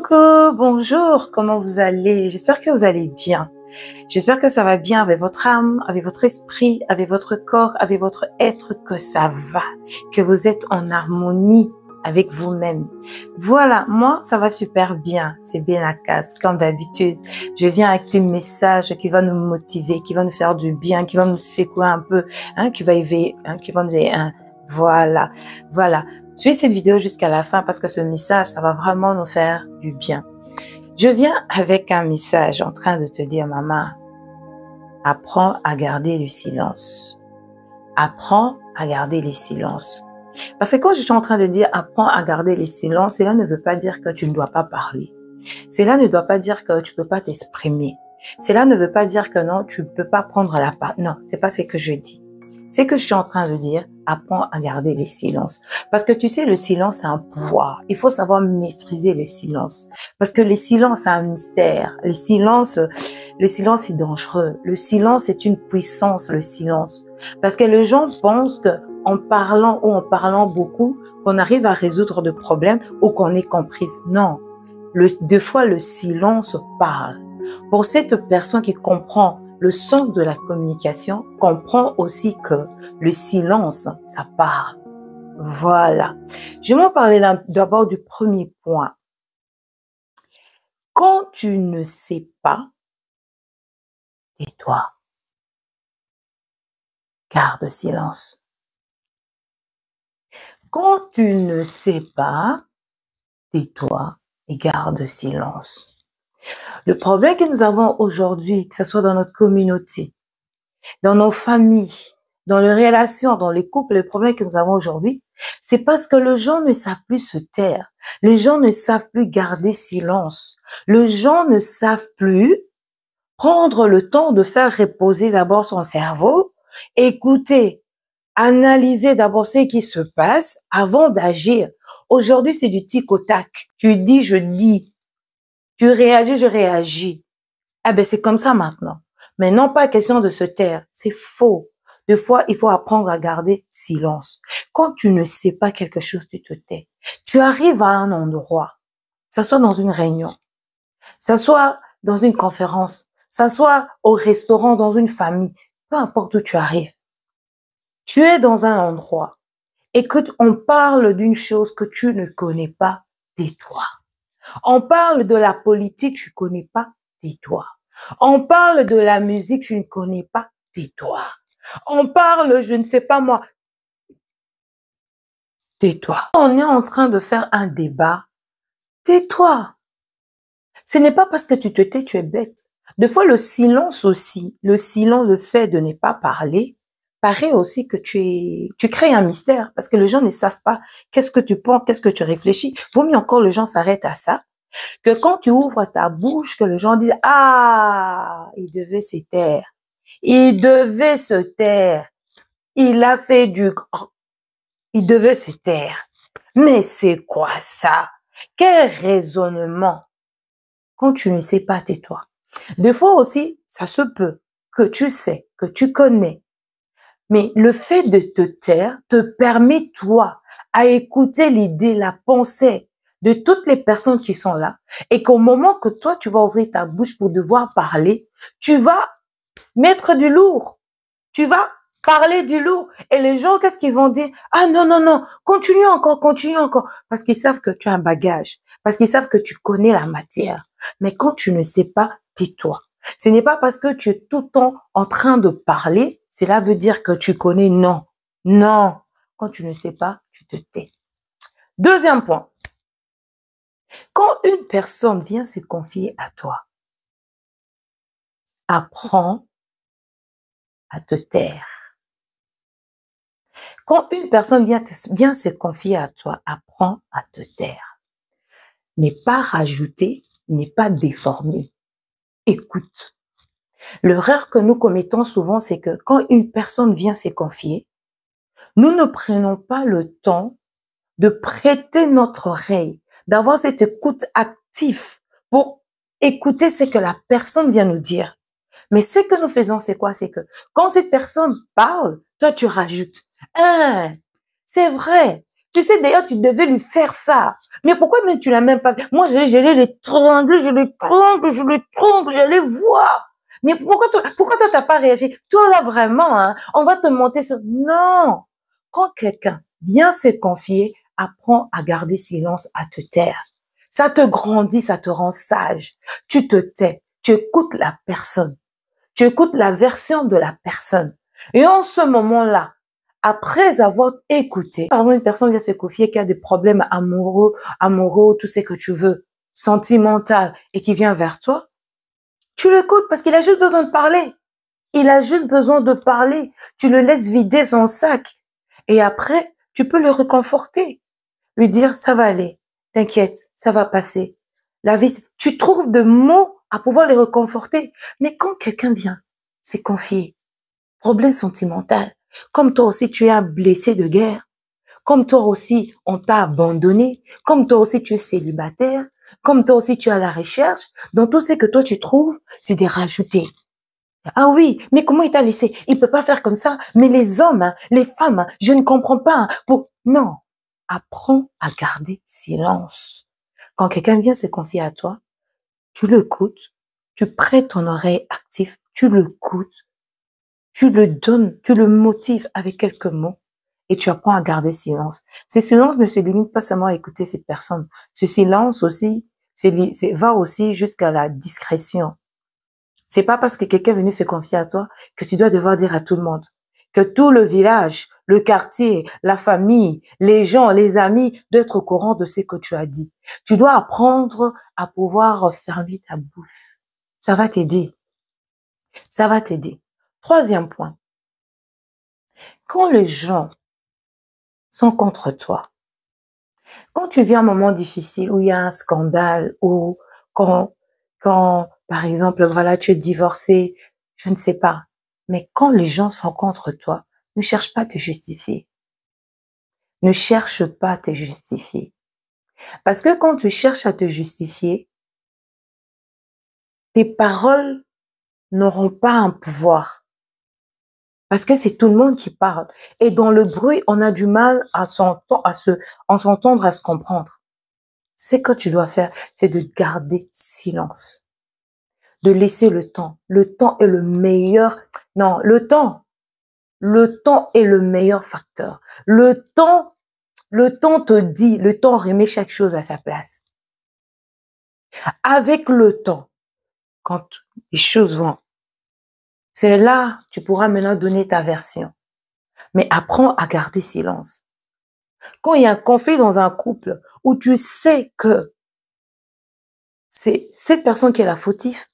Coucou, bonjour, comment vous allez? J'espère que vous allez bien. J'espère que ça va bien avec votre âme, avec votre esprit, avec votre corps, avec votre être, que ça va, que vous êtes en harmonie avec vous-même. Voilà, moi, ça va super bien. C'est bien la case. Comme d'habitude, je viens avec des messages qui vont nous motiver, qui vont nous faire du bien, qui vont nous secouer un peu, qui va éveiller, qui vont nous voilà, voilà. Suis cette vidéo jusqu'à la fin parce que ce message, ça va vraiment nous faire du bien. Je viens avec un message en train de te dire, maman, apprends à garder le silence. Apprends à garder les silences. Parce que quand je suis en train de dire apprends à garder les silences, cela ne veut pas dire que tu ne dois pas parler. Cela ne doit pas dire que tu peux pas t'exprimer. Cela ne veut pas dire que non, tu peux pas prendre la part. Non, c'est pas ce que je dis. C'est que je suis en train de dire, apprends à garder les silences. Parce que tu sais, le silence a un pouvoir. Il faut savoir maîtriser le silence. Parce que le silence a un mystère. Le silence est dangereux. Le silence est une puissance, le silence. Parce que les gens pensent que en parlant ou en parlant beaucoup, qu'on arrive à résoudre des problèmes ou qu'on est comprise. Non. Des fois, le silence parle. Pour cette personne qui comprend le sens de la communication, comprend aussi que le silence, ça parle. Voilà. Je vais m'en parler d'abord du premier point. Quand tu ne sais pas, tais-toi. Garde silence. Quand tu ne sais pas, tais-toi et garde silence. Le problème que nous avons aujourd'hui, que ce soit dans notre communauté, dans nos familles, dans les relations, dans les couples, les problèmes que nous avons aujourd'hui, c'est parce que les gens ne savent plus se taire. Les gens ne savent plus garder silence. Les gens ne savent plus prendre le temps de faire reposer d'abord son cerveau, écouter, analyser d'abord ce qui se passe avant d'agir. Aujourd'hui, c'est du tic au tac. Tu dis, je dis. Tu réagis, je réagis. Ah ben, c'est comme ça maintenant. Mais non pas question de se taire. C'est faux. Des fois, il faut apprendre à garder silence. Quand tu ne sais pas quelque chose, tu te tais. Tu arrives à un endroit, ça soit dans une réunion, ça soit dans une conférence, ça soit au restaurant, dans une famille, peu importe où tu arrives. Tu es dans un endroit et que on parle d'une chose que tu ne connais pas, tais-toi. On parle de la politique, tu connais pas, tais-toi. On parle de la musique, tu ne connais pas, tais-toi. On parle, je ne sais pas moi, tais-toi. On est en train de faire un débat, tais-toi. Ce n'est pas parce que tu te tais, tu es bête. Des fois, le silence aussi, le silence, le fait de ne pas parler, paraît aussi que tu crées un mystère parce que les gens ne savent pas qu'est-ce que tu penses, qu'est-ce que tu réfléchis. Vaut mieux encore les gens s'arrêtent à ça que quand tu ouvres ta bouche, que les gens disent, ah, il devait se taire. Il devait se taire. Il a fait il devait se taire. Mais c'est quoi ça? Quel raisonnement? Quand tu ne sais pas, tais-toi. Des fois aussi, ça se peut que tu sais, que tu connais. Mais le fait de te taire te permet, toi, à écouter l'idée, la pensée de toutes les personnes qui sont là. Et qu'au moment que toi, tu vas ouvrir ta bouche pour devoir parler, tu vas mettre du lourd. Tu vas parler du lourd. Et les gens, qu'est-ce qu'ils vont dire? Ah non, non, non, continue encore, continue encore. Parce qu'ils savent que tu as un bagage. Parce qu'ils savent que tu connais la matière. Mais quand tu ne sais pas, tais-toi. Ce n'est pas parce que tu es tout le temps en train de parler, cela veut dire que tu connais. Non, non. Quand tu ne sais pas, tu te tais. Deuxième point. Quand une personne vient se confier à toi, apprends à te taire. Quand une personne vient se confier à toi, apprends à te taire. N'est pas rajouter, n'est pas déformer. Écoute. L'erreur que nous commettons souvent, c'est que quand une personne vient se confier, nous ne prenons pas le temps de prêter notre oreille, d'avoir cette écoute active pour écouter ce que la personne vient nous dire. Mais ce que nous faisons, c'est quoi? C'est que quand cette personne parle, toi, tu rajoutes. C'est vrai. Tu sais, d'ailleurs, tu devais lui faire ça. Mais pourquoi même tu l'as même pas fait? Moi, j'allais les trangler, je les trangle, je les vois. Mais pourquoi toi, t'as pas réagi? Toi, là, vraiment, hein, on va te monter sur... Non! Quand quelqu'un vient se confier, apprends à garder silence, à te taire. Ça te grandit, ça te rend sage. Tu te tais, tu écoutes la personne. Tu écoutes la version de la personne. Et en ce moment-là, après avoir écouté, par exemple, une personne vient se confier qui a des problèmes amoureux, tout ce que tu veux, sentimental, et qui vient vers toi, tu l'écoutes parce qu'il a juste besoin de parler. Il a juste besoin de parler. Tu le laisses vider son sac. Et après, tu peux le réconforter. Lui dire, ça va aller. T'inquiète, ça va passer. La vie, tu trouves de mots à pouvoir les réconforter. Mais quand quelqu'un vient se confier, problème sentimental, comme toi aussi tu es un blessé de guerre, comme toi aussi on t'a abandonné, comme toi aussi tu es célibataire, comme toi aussi tu es à la recherche, donc tout ce que toi tu trouves, c'est des rajoutés. Ah oui, mais comment il t'a laissé? Il peut pas faire comme ça. Mais les hommes, hein, les femmes, hein, je ne comprends pas. Hein. Non, apprends à garder silence. Quand quelqu'un vient se confier à toi, tu l'écoutes, tu prêtes ton oreille active, tu l'écoutes, tu le donnes, tu le motives avec quelques mots et tu apprends à garder silence. Ce silence ne se limite pas seulement à écouter cette personne. Ce silence aussi, va aussi jusqu'à la discrétion. C'est pas parce que quelqu'un est venu se confier à toi que tu dois devoir dire à tout le monde. Que tout le village, le quartier, la famille, les gens, les amis doivent être au courant de ce que tu as dit. Tu dois apprendre à pouvoir fermer ta bouche. Ça va t'aider. Ça va t'aider. Troisième point. Quand les gens sont contre toi, quand tu vis un moment difficile où il y a un scandale ou quand, par exemple, voilà, tu es divorcé, je ne sais pas. Mais quand les gens sont contre toi, ne cherche pas à te justifier. Ne cherche pas à te justifier. Parce que quand tu cherches à te justifier, tes paroles n'auront pas un pouvoir. Parce que c'est tout le monde qui parle. Et dans le bruit, on a du mal à s'entendre, à se comprendre. Ce que tu dois faire, c'est de garder silence. De laisser le temps. Le temps est le meilleur. Non, le temps est le meilleur facteur. Le temps te dit, le temps remet chaque chose à sa place. Avec le temps, quand les choses vont, c'est là, tu pourras maintenant donner ta version. Mais apprends à garder silence. Quand il y a un conflit dans un couple où tu sais que c'est cette personne qui est la fautive,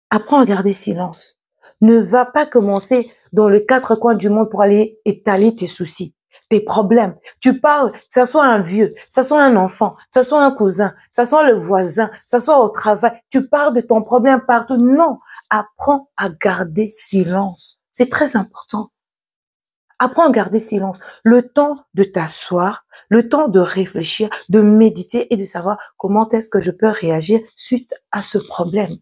apprends à garder silence. Ne va pas commencer dans les quatre coins du monde pour aller étaler tes soucis, tes problèmes. Tu parles, que ça soit un vieux, que ça soit un enfant, que ça soit un cousin, que ça soit le voisin, que ça soit au travail. Tu parles de ton problème partout. Non, apprends à garder silence. C'est très important. Apprends à garder silence. Le temps de t'asseoir, le temps de réfléchir, de méditer et de savoir comment est-ce que je peux réagir suite à ce problème.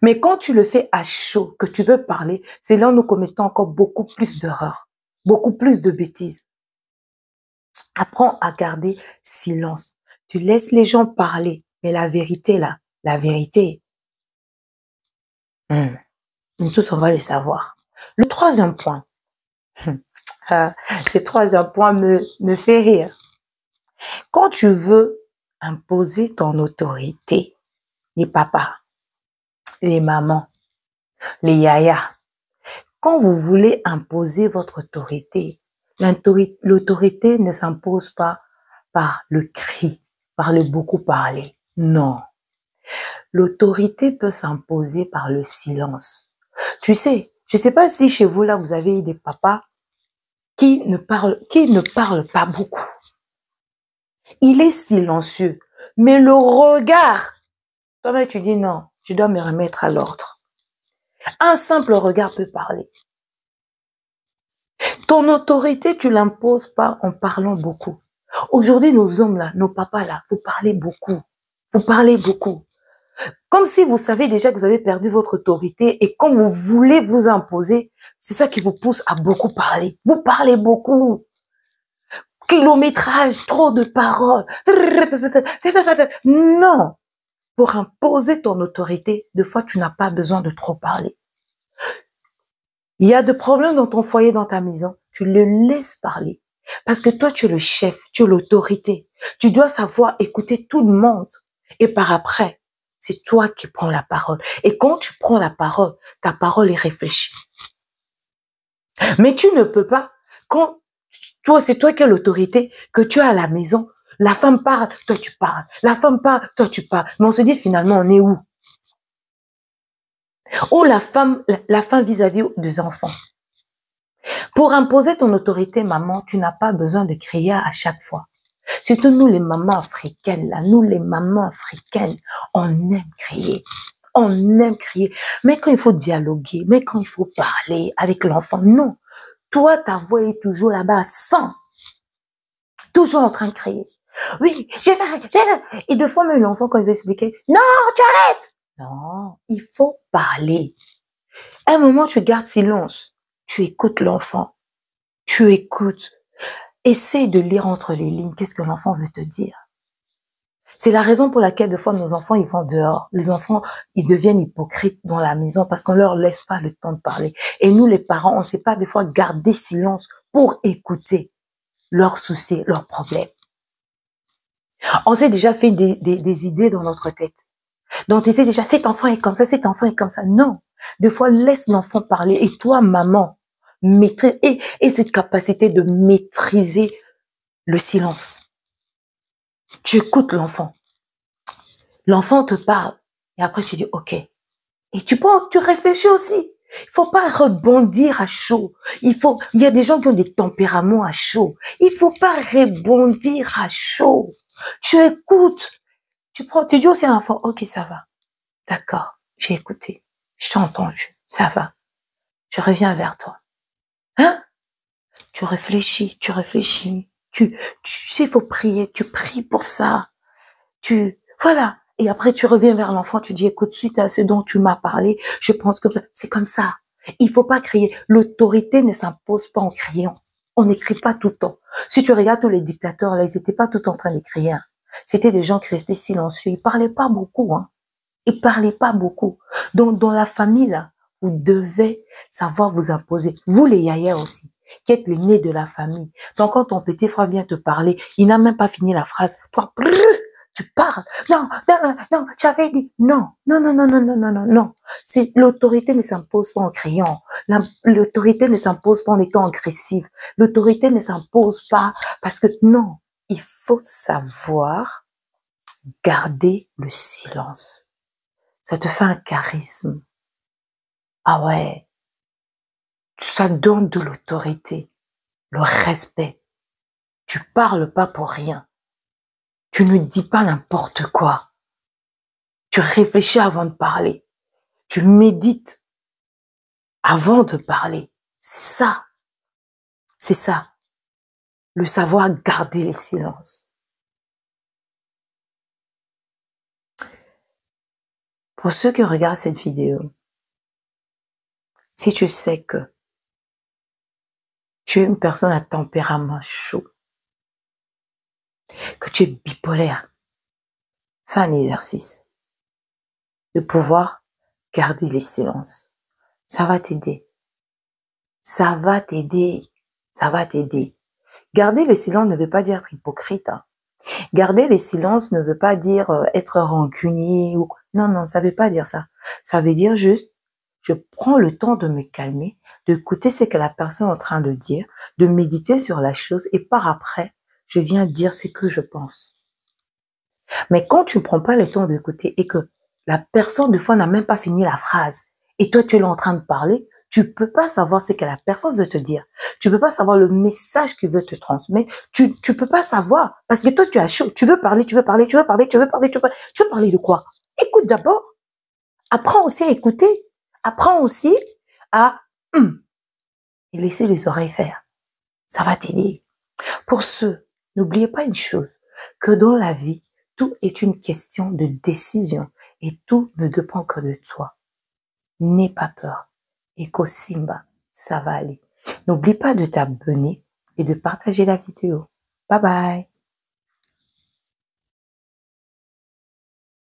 Mais quand tu le fais à chaud, que tu veux parler, c'est là où nous commettons encore beaucoup plus d'erreurs, beaucoup plus de bêtises. Apprends à garder silence. Tu laisses les gens parler, mais la vérité là, la vérité, nous tous on va le savoir. Le troisième point, ce troisième point me fait rire. Quand tu veux imposer ton autorité, les papas, les mamans, les yayas, quand vous voulez imposer votre autorité, l'autorité ne s'impose pas par le cri, par le beaucoup parler. Non. L'autorité peut s'imposer par le silence. Tu sais, je ne sais pas si chez vous là, vous avez eu des papas qui ne parlent pas beaucoup. Il est silencieux, mais le regard, toi-même tu dis non, je dois me remettre à l'ordre. Un simple regard peut parler. Ton autorité, tu l'imposes pas en parlant beaucoup. Aujourd'hui, nos hommes là, nos papas là, vous parlez beaucoup. Vous parlez beaucoup. Comme si vous savez déjà que vous avez perdu votre autorité et comme vous voulez vous imposer, c'est ça qui vous pousse à beaucoup parler. Vous parlez beaucoup. kilométrage, trop de paroles. Non. Pour imposer ton autorité, des fois, tu n'as pas besoin de trop parler. Il y a des problèmes dans ton foyer, dans ta maison. Tu le laisses parler. Parce que toi, tu es le chef, tu es l'autorité. Tu dois savoir écouter tout le monde. Et par après, c'est toi qui prends la parole. Et quand tu prends la parole, ta parole est réfléchie. Mais tu ne peux pas, quand toi, c'est toi qui as l'autorité, que tu es à la maison, la femme parle, toi tu parles. La femme parle, toi tu parles. Mais on se dit finalement, on est où? Ou la femme vis-à-vis des enfants. Pour imposer ton autorité, maman, tu n'as pas besoin de crier à chaque fois. Surtout nous, les mamans africaines, là, nous, les mamans africaines, on aime crier. On aime crier. Mais quand il faut dialoguer, mais quand il faut parler avec l'enfant, non. Toi, ta voix est toujours là-bas à 100. Toujours en train de crier. Oui, j'arrête. Et deux fois, même l'enfant, quand il veut expliquer, non, tu arrêtes. Non, il faut parler. À un moment, tu gardes silence. Tu écoutes l'enfant. Tu écoutes. Essaye de lire entre les lignes. Qu'est-ce que l'enfant veut te dire? C'est la raison pour laquelle, des fois, nos enfants, ils vont dehors. Les enfants, ils deviennent hypocrites dans la maison parce qu'on leur laisse pas le temps de parler. Et nous, les parents, on sait pas, des fois, garder silence pour écouter leurs soucis, leurs problèmes. On s'est déjà fait des idées dans notre tête. Donc, tu sais déjà, cet enfant est comme ça, cet enfant est comme ça. Non. Des fois, laisse l'enfant parler. Et toi, maman, maîtrise, et cette capacité de maîtriser le silence. Tu écoutes l'enfant. L'enfant te parle. Et après, tu dis, OK. Et tu réfléchis aussi. Il faut pas rebondir à chaud. Il y a des gens qui ont des tempéraments à chaud. Il faut pas rebondir à chaud. Tu écoutes. Tu dis aussi à l'enfant, OK, ça va. D'accord. J'ai écouté. Je t'ai entendu. Ça va. Je reviens vers toi. Hein? Tu réfléchis. Tu sais, il faut prier. Tu pries pour ça. Voilà. Et après, tu reviens vers l'enfant, tu dis, écoute, suite à ce dont tu m'as parlé, je pense comme ça. C'est comme ça. Il faut pas crier. L'autorité ne s'impose pas en criant. On n'écrit pas tout le temps. Si tu regardes tous les dictateurs, là, ils étaient pas tout en train de crier. Hein. C'était des gens qui restaient silencieux. Ils parlaient pas beaucoup, hein. Ils parlaient pas beaucoup. Donc, dans la famille, là, vous devez savoir vous imposer. Vous, les yaya aussi, qui êtes les nés de la famille. Donc, quand ton petit frère vient te parler, il n'a même pas fini la phrase. Toi, tu parles. Non, tu avais dit non. C'est l'autorité ne s'impose pas en criant. L'autorité ne s'impose pas en étant agressive. L'autorité ne s'impose pas parce que non, il faut savoir garder le silence. Ça te fait un charisme. Ah ouais, ça donne de l'autorité, le respect. Tu parles pas pour rien. Tu ne dis pas n'importe quoi. Tu réfléchis avant de parler. Tu médites avant de parler. C'est ça. Le savoir garder les silences. Pour ceux qui regardent cette vidéo, si tu sais que tu es une personne à tempérament chaud, que tu es bipolaire, fais un exercice de pouvoir garder les silences. Ça va t'aider. Ça va t'aider. Garder le silence ne veut pas dire être hypocrite. Hein. Garder le silence ne veut pas dire être rancunier ou non, ça veut pas dire ça. Ça veut dire juste je prends le temps de me calmer, d'écouter ce que la personne est en train de dire, de méditer sur la chose et par après, je viens dire ce que je pense. Mais quand tu ne prends pas le temps d'écouter et que la personne, des fois, n'a même pas fini la phrase et toi, tu es là en train de parler, tu peux pas savoir ce que la personne veut te dire. Tu peux pas savoir le message qu'il veut te transmettre. Tu peux pas savoir parce que toi, tu as chaud. Tu veux parler de quoi? Écoute d'abord. Apprends aussi à écouter. Apprends aussi à et laisser les oreilles faire. Ça va t'aider. Pour ceux, n'oubliez pas une chose, que dans la vie, tout est une question de décision et tout ne dépend que de toi. N'aie pas peur. Eko Simba, ça va aller. N'oublie pas de t'abonner et de partager la vidéo. Bye bye.